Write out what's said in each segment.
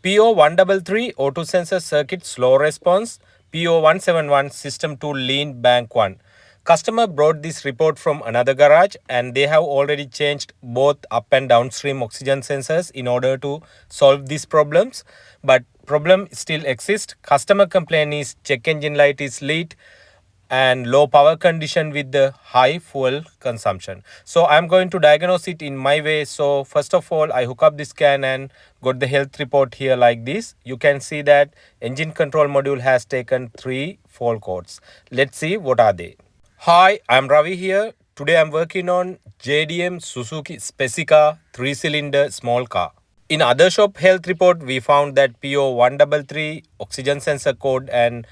P0133 O2 sensor circuit slow response, P0171 system to lean bank 1. Customer brought this report from another garage and they have already changed both up and downstream oxygen sensors in order to solve these problems. But problem still exists. Customer complaint is check engine light is lit and low power condition with the high fuel consumption. So I'm going to diagnose it in my way. So first of all, I hook up this can and got the health report here like this. You can see that engine control module has taken 3 fault codes. Let's see what are they. Hi, I'm Ravi here. Today I'm working on JDM Suzuki Spacia 3-cylinder small car. In other shop health report, we found that P0133 oxygen sensor code and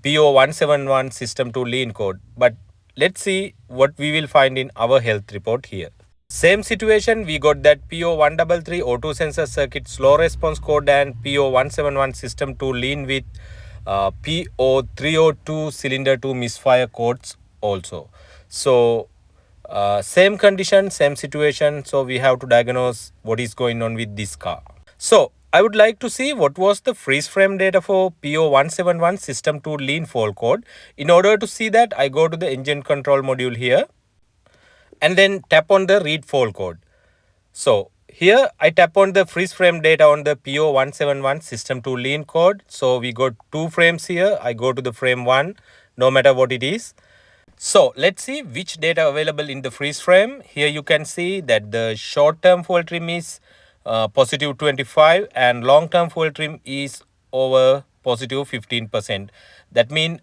P0171 system to lean code. But let's see what we will find in our health report here. Same situation, we got that P0133 O2 sensor circuit slow response code and P0171 system to lean with P0302 cylinder 2 misfire codes also. So same condition, same situation. So we have to diagnose what is going on with this car. So I would like to see what was the freeze frame data for P0171 system to lean fault code. In order to see that, I go to the engine control module here and then tap on the read fault code. So here I tap on the freeze frame data on the P0171 system to lean code. So we got 2 frames here. I go to the frame 1 no matter what it is. So let's see which data available in the freeze frame. Here you can see that the short term fuel trim is positive 25 and long term fuel trim is over positive 15%. That means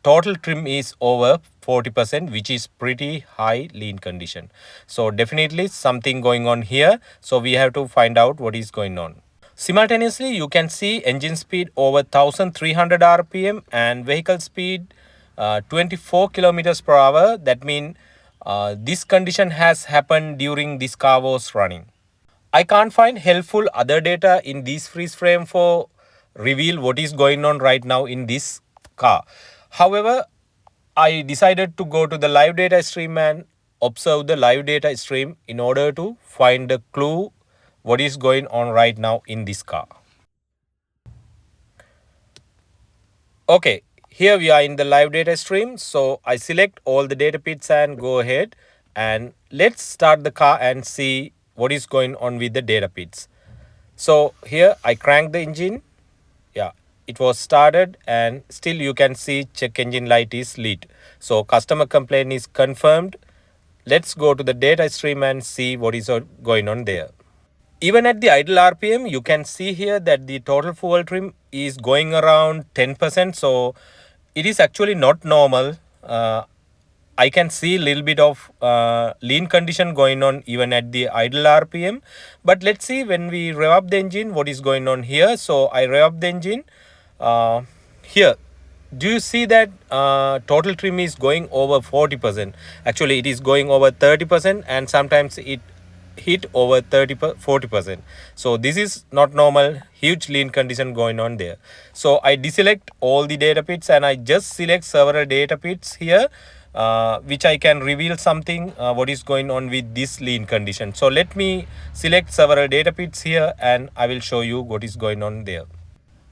total trim is over 40%, which is pretty high lean condition. So definitely something going on here. So we have to find out what is going on. Simultaneously, you can see engine speed over 1300 RPM and vehicle speed 24 kilometers per hour. That means this condition has happened during this car was running. I can't find helpful other data in this freeze frame for reveal what is going on right now in this car. However, I decided to go to the live data stream and observe the live data stream in order to find the clue what is going on right now in this car. Okay, here we are in the live data stream. So I select all the data bits and go ahead and let's start the car and see what is going on with the data bits. So here I crank the engine. Yeah, it was started and still you can see check engine light is lit. So customer complaint is confirmed. Let's go to the data stream and see what is going on there. Even at the idle RPM, you can see here that the total fuel trim is going around 10%. So it is actually not normal. I can see a little bit of lean condition going on even at the idle RPM. But let's see when we rev up the engine, what is going on here. So I rev up the engine. Here, do you see that total trim is going over 40%? Actually, it is going over 30% and sometimes it hit over 40%. So this is not normal, huge lean condition going on there. So I deselect all the data bits and I just select several data bits here which I can reveal something what is going on with this lean condition. So let me select several data bits here and I will show you what is going on there.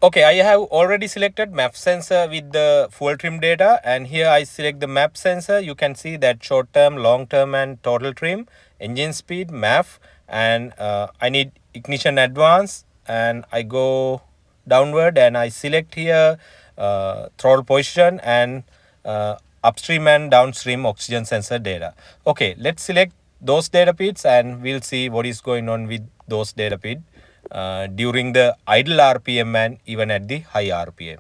Okay, I have already selected map sensor with the fuel trim data and here I select the map sensor. You can see that short term, long term and total trim, engine speed, MAF, and I need ignition advance and I go downward and I select here throttle position and upstream and downstream oxygen sensor data. Okay, let's select those data bits and we'll see what is going on with those data bits during the idle RPM and even at the high RPM.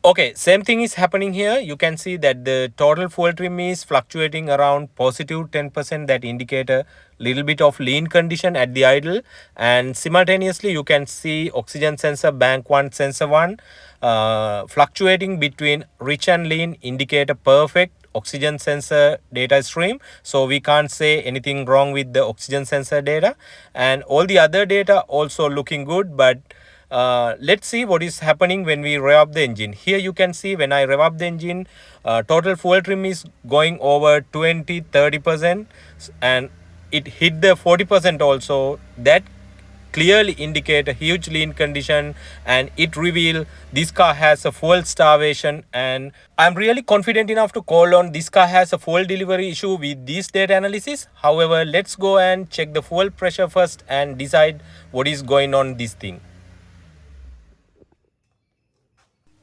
Okay, same thing is happening here. You can see that the total fuel trim is fluctuating around positive 10%. That indicate a little bit of lean condition at the idle. And simultaneously, you can see oxygen sensor bank 1, sensor 1 fluctuating between rich and lean, indicate a perfect oxygen sensor data stream. So we can't say anything wrong with the oxygen sensor data. And all the other data also looking good, but let's see what is happening when we rev up the engine. Here you can see when I rev up the engine, total fuel trim is going over 20-30% and it hit the 40% also. That clearly indicate a huge lean condition, and it reveal this car has a fuel starvation. And I'm really confident enough to call on this car has a fuel delivery issue with this data analysis. However, let's go and check the fuel pressure first and decide what is going on this thing.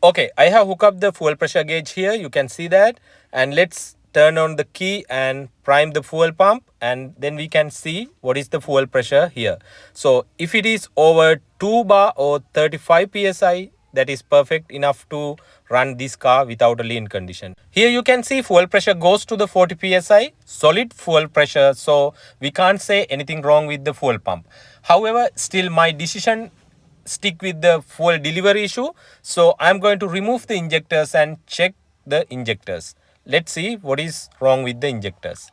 Okay, I have hooked up the fuel pressure gauge here. You can see that. And let's turn on the key and prime the fuel pump, and then we can see what is the fuel pressure here. So if it is over 2 bar or 35 psi, that is perfect enough to run this car without a lean condition. Here you can see fuel pressure goes to the 40 psi, solid fuel pressure, so we can't say anything wrong with the fuel pump. However, still my decision stick with the fuel delivery issue, so I'm going to remove the injectors and check the injectors. Let's see what is wrong with the injectors.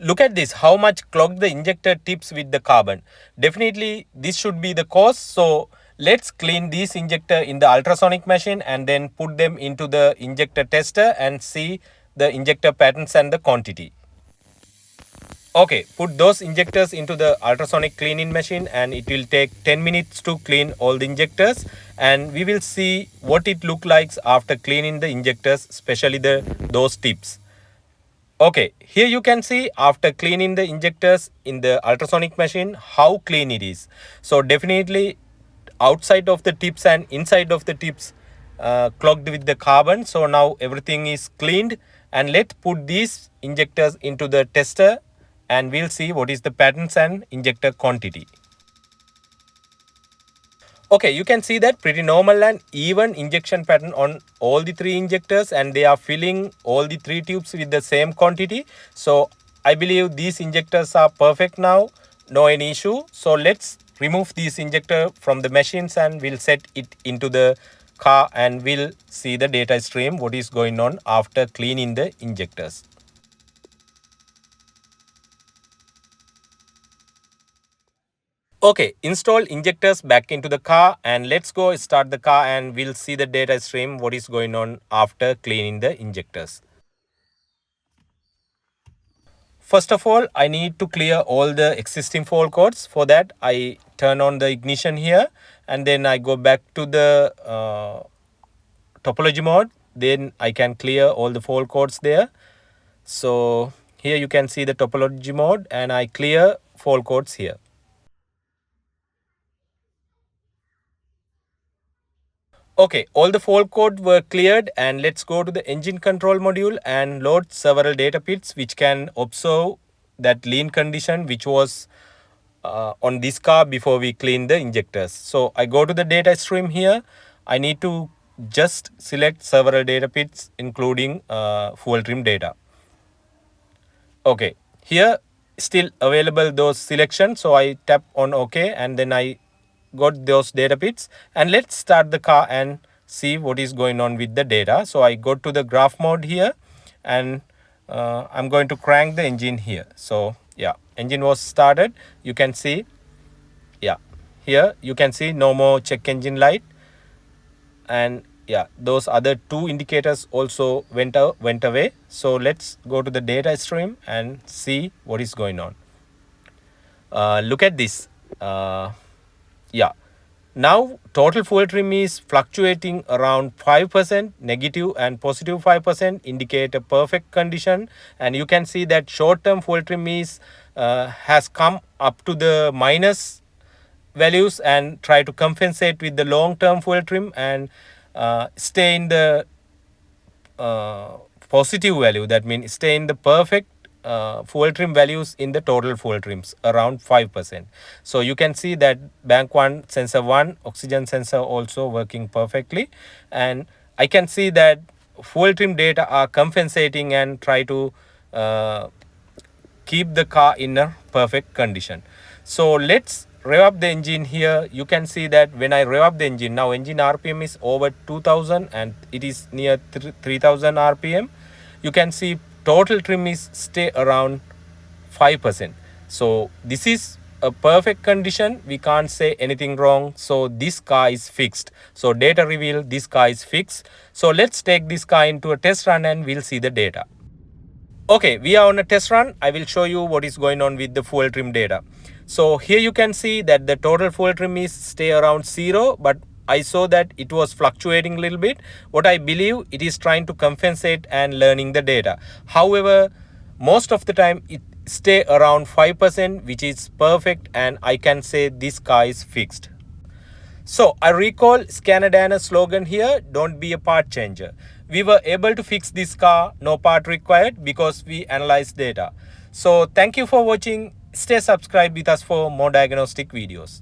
Look at this, how much clogged the injector tips with the carbon. Definitely this should be the cause. So let's clean this injector in the ultrasonic machine and then put them into the injector tester and see the injector patterns and the quantity. Okay, put those injectors into the ultrasonic cleaning machine, and it will take 10 minutes to clean all the injectors, and we will see what it looks like after cleaning the injectors, especially those tips. Okay, here you can see after cleaning the injectors in the ultrasonic machine how clean it is. So definitely outside of the tips and inside of the tips clogged with the carbon. So now everything is cleaned, and let's put these injectors into the tester and we'll see what is the patterns and injector quantity. Okay, you can see that pretty normal and even injection pattern on all the 3 injectors, and they are filling all the 3 tubes with the same quantity. So I believe these injectors are perfect now, no any issue. So let's remove this injector from the machines and we'll set it into the car and we'll see the data stream what is going on after cleaning the injectors. Okay, install injectors back into the car, and let's go start the car and we'll see the data stream what is going on after cleaning the injectors. First of all, I need to clear all the existing fault codes. For that, I turn on the ignition here and then I go back to the topology mode. Then I can clear all the fault codes there. So here you can see the topology mode and I clear fault codes here. Okay, all the fault code were cleared, and let's go to the engine control module and load several data bits which can observe that lean condition which was on this car before we clean the injectors. So I go to the data stream here. I need to just select several data bits including fuel trim data. Okay, here still available those selections, so I tap on OK and then I got those data bits, and let's start the car and see what is going on with the data. So I go to the graph mode here and I'm going to crank the engine here. So yeah, engine was started. You can see, yeah, here you can see no more check engine light, and yeah, those other 2 indicators also went away. So let's go to the data stream and see what is going on. Look at this. Yeah, now total fuel trim is fluctuating around 5%, negative and positive 5% indicate a perfect condition, and you can see that short-term fuel trim is has come up to the minus values and try to compensate with the long-term fuel trim and stay in the positive value. That means stay in the perfect fuel trim values in the total fuel trims around 5%. So you can see that bank 1, sensor 1, oxygen sensor also working perfectly, and I can see that fuel trim data are compensating and try to keep the car in a perfect condition. So let's rev up the engine here. You can see that when I rev up the engine, now engine RPM is over 2000 and it is near 3000 RPM. You can see total trim is stay around 5%. So this is a perfect condition. We can't say anything wrong. So this car is fixed. So data reveal this car is fixed. So let's take this car into a test run and we'll see the data. Okay, we are on a test run. I will show you what is going on with the fuel trim data. So here you can see that the total fuel trim is stay around 0, but I saw that it was fluctuating a little bit. What I believe it is trying to compensate and learning the data. However, most of the time it stay around 5%, which is perfect, and I can say this car is fixed. So I recall Scanadana's slogan here, don't be a part changer. We were able to fix this car, no part required, because we analyzed data. So thank you for watching. Stay subscribed with us for more diagnostic videos.